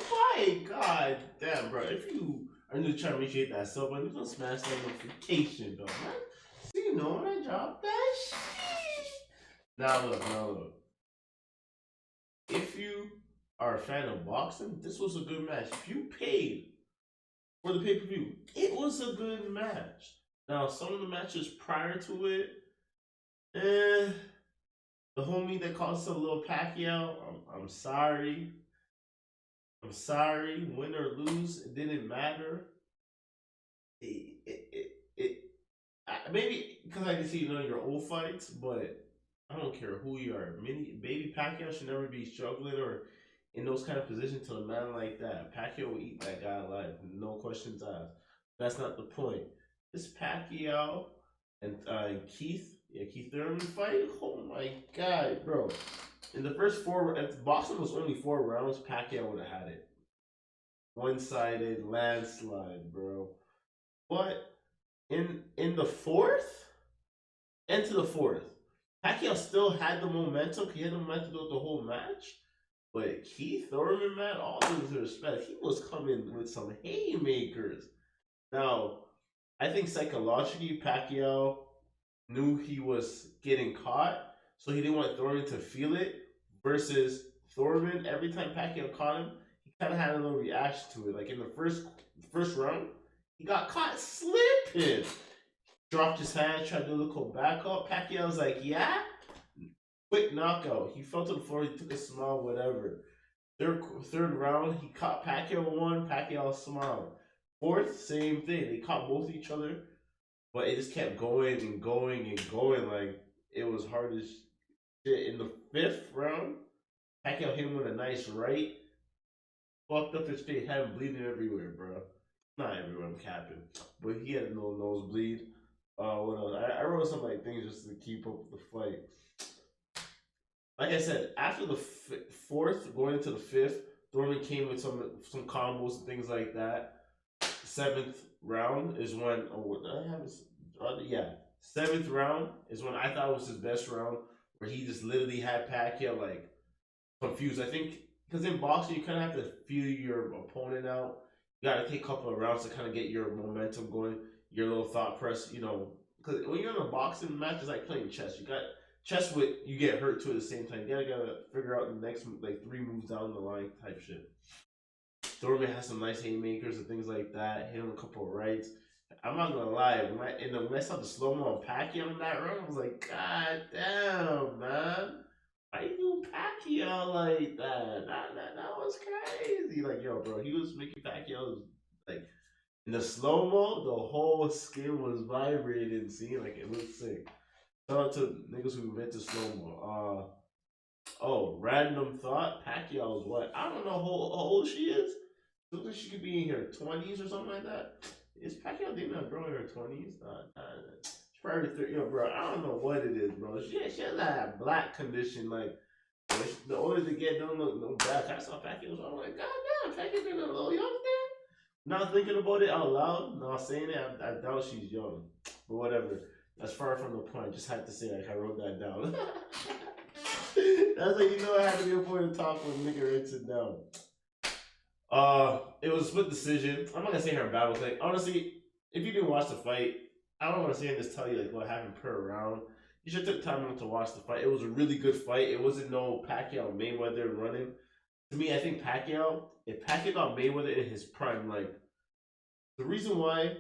fight. God damn, bro. If you are new trying to make sure you hit that sub button, don't smash that notification, though, man. So you know when I drop that shit. Now look. If you are a fan of boxing, this was a good match. If you paid for the pay-per-view, it was a good match. Now, some of the matches prior to it, the homie that calls a little Pacquiao, I'm sorry. I'm sorry. Win or lose, it didn't matter. Maybe because I can see your old fights, but I don't care who you are. Baby Pacquiao should never be struggling or in those kind of positions to a man like that. Pacquiao will eat that guy alive, no questions asked. That's not the point. This Pacquiao and Keith Thurman fight. Oh my god, bro! In the first four, if boxing was only 4 rounds, Pacquiao would have had it. One-sided landslide, bro. But in the fourth, into the fourth, Pacquiao still had the momentum. He had the momentum throughout the whole match. But Keith Thurman, man, all due respect, he was coming with some haymakers. Now, I think psychologically, Pacquiao knew he was getting caught, so he didn't want Thurman to feel it. Versus Thurman, every time Pacquiao caught him, he kind of had a little reaction to it. Like in the first round, he got caught slipping. Dropped his hand, tried to do a little back up. Pacquiao's like, yeah? Quick knockout. He fell to the floor, he took a smile, whatever. Third round, he caught Pacquiao one, Pacquiao smiled. Fourth, same thing. They caught both each other, but it just kept going and going and going. Like, it was hard as shit. In the fifth round, Pacquiao hit him with a nice right. Fucked up his face, had him bleeding everywhere, bro. Not everywhere, I'm capping. But he had no nosebleed. What else? I wrote some like things just to keep up with the fight. Like I said, after the fourth, going into the fifth, Thurman came with some combos and things like that. Seventh round is when seventh round is when I thought was his best round, where he just literally had Pacquiao like confused. I think because in boxing you kind of have to feel your opponent out. You got to take a couple of rounds to kind of get your momentum going, your little thought press. Because when you're in a boxing match, it's like playing chess. You got chess with you get hurt too at the same time. You gotta figure out the next like 3 moves down the line type shit. Thurman has some nice haymakers and things like that. Hit him a couple of rights. I'm not gonna lie, when I saw the slow mo on Pacquiao in that round, I was like, God damn, man. Why you do Pacquiao like that? That was crazy. Like, yo, bro, he was making Pacquiao like in the slow mo, the whole skin was vibrating. See, like it looked sick. Shout out to niggas who invented slow mo. Random thought. Pacquiao is what? I don't know how old she is. Looks like she could be in her 20s or something like that. Is Pacquiao dating a girl in her 20s? She's probably 30. Yo, bro, I don't know what it is, bro. She has that black condition. Like, the older they get, don't look no black. I saw Pacquiao, so I'm like, God damn, Pacquiao been a little young thing. Not thinking about it out loud, not saying it, I doubt she's young. But whatever. That's far from the point. Just had to say, like, I wrote that down. That's like, I had to be a point to talk when nigga writes it down. It was a split decision. I'm not gonna say her battle thing. Honestly, if you didn't watch the fight, I don't want to say and just tell you like what happened per round. You should take time to watch the fight. It was a really good fight. It wasn't no Pacquiao Mayweather running. To me, I think if Pacquiao got Mayweather in his prime, like the reason why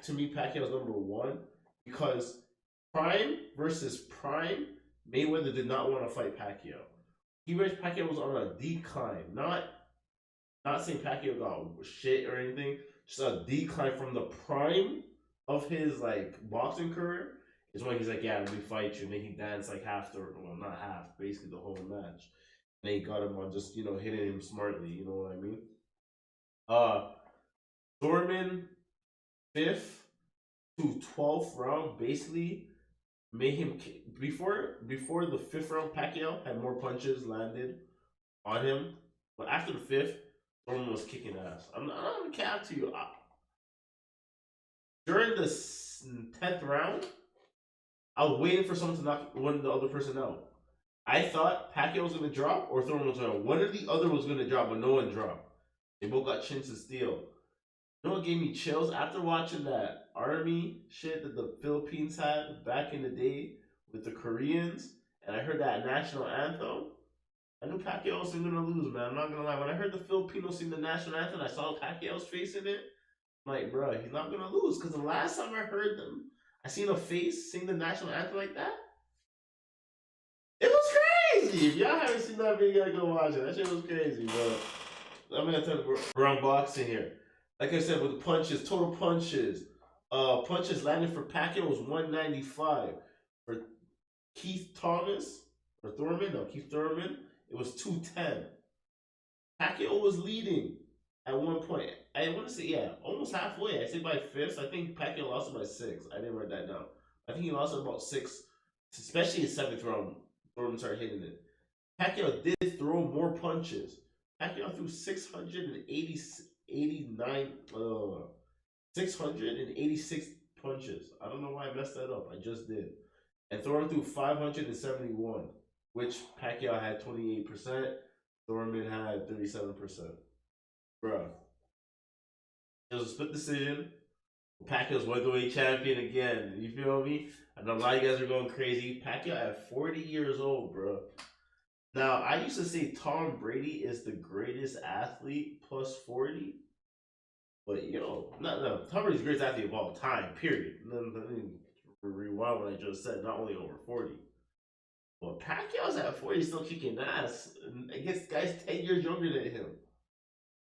to me Pacquiao is number one, because prime versus prime, Mayweather did not want to fight Pacquiao. Pacquiao was on a decline, not saying Pacquiao got shit or anything, just a decline from the prime of his like boxing career is when he's like, yeah, let me fight you, and then he danced like not half, basically the whole match. And then he got him on just hitting him smartly, you know what I mean? Thurman 5th to 12th round basically made him before the 5th round. Pacquiao had more punches landed on him, but after the 5th, Thurman was kicking ass. I'm not gonna cap to you. During the 10th round, I was waiting for someone to knock one of the other person out. I thought Pacquiao was gonna drop or Thurman was gonna. One or the other was gonna drop, but no one dropped. They both got chins to steal. You know what gave me chills after watching that army shit that the Philippines had back in the day with the Koreans, and I heard that national anthem. I knew Pacquiao wasn't gonna lose, man. I'm not gonna lie. When I heard the Filipinos sing the national anthem, I saw Pacquiao's face in it. I'm like, bro, he's not gonna lose. Cause the last time I heard them, I seen a face sing the national anthem like that. It was crazy. If y'all haven't seen that video, you gotta go watch it. That shit was crazy, bro. I'm gonna tell you around boxing here. Like I said, with the punches, total punches, punches landed for Pacquiao was 195. For Keith Thomas or Thurman, no, Keith Thurman, it was 210. Pacquiao was leading at one point. I want to say, yeah, almost halfway. I say by fifth. I think Pacquiao lost it by 6. I didn't write that down. I think he lost it about 6, especially his 7th round. Thurman started hitting it. Pacquiao did throw more punches. Pacquiao threw 686 punches. I don't know why I messed that up. I just did. And Thurman threw 571, which Pacquiao had 28%. Thurman had 37%. Bruh. It was a split decision. Pacquiao's welterweight champion again. You feel me? I know a lot of you guys are going crazy. Pacquiao at 40 years old, bro. Now, I used to say Tom Brady is the greatest athlete plus 40. But, yo, no. Tom Brady's the greatest athlete of all time, period. Let me rewind what I just said. Not only over 40. But Pacquiao's at 40 still kicking ass. Against guys 10 years younger than him.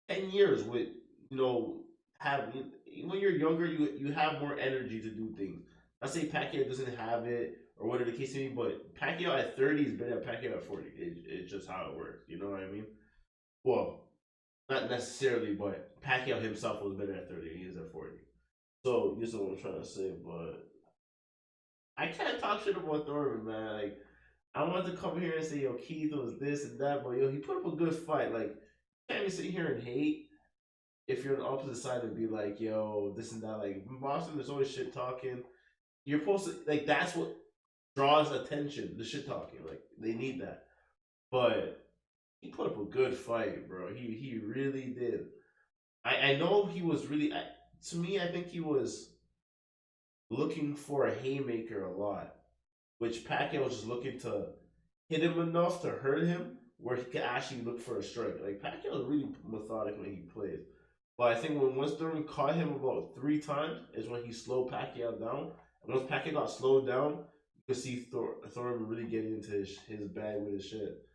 10 years with, when you're younger, you have more energy to do things. Not say Pacquiao doesn't have it or whatever the case may be, but Pacquiao at 30 is better than Pacquiao at 40. It's just how it works. You know what I mean? Well, not necessarily, but Pacquiao himself was better at 30. He is at 40. So, you know what I'm trying to say, but I can't talk shit about Thurman, man. Like, I want to come here and say, yo, Keith was this and that, but yo, he put up a good fight. Like, you can't even sit here and hate if you're on the opposite side and be like, yo, this and that. Like, in Boston, there's always shit talking. You're supposed to, like, that's what draws attention, the shit talking. Like, they need that. But he put up a good fight, bro. He really did. I know he was really, to me, I think he was looking for a haymaker a lot, which Pacquiao was just looking to hit him enough to hurt him where he could actually look for a strike. Like, Pacquiao is really methodic when he plays. But I think once Thurman caught him about 3 times is when he slowed Pacquiao down. And once Pacquiao got slowed down, you could see Thurman really getting into his bag with his shit.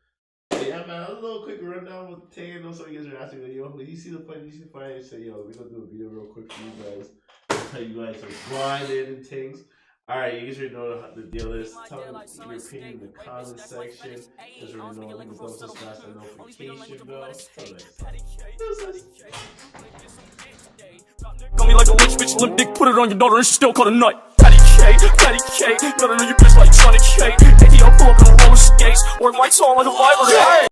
But yeah, man, that was a little quick rundown with Tay. So you guys are asking, yo, when you see the fight, I say, yo, we're going to do a video real quick for you guys. I'll tell you guys some grinding and things. Alright, you guys already know what the deal is. Tell me your opinion in the comment section. You guys already know what the thumbs up, smash the notification bell. Call me like a rich bitch, limp dick, put it on your daughter and she still call a nut. Patty K, gotta know your bitch like Johnny K. ATL pull up in a roller skates, or lights on like a library.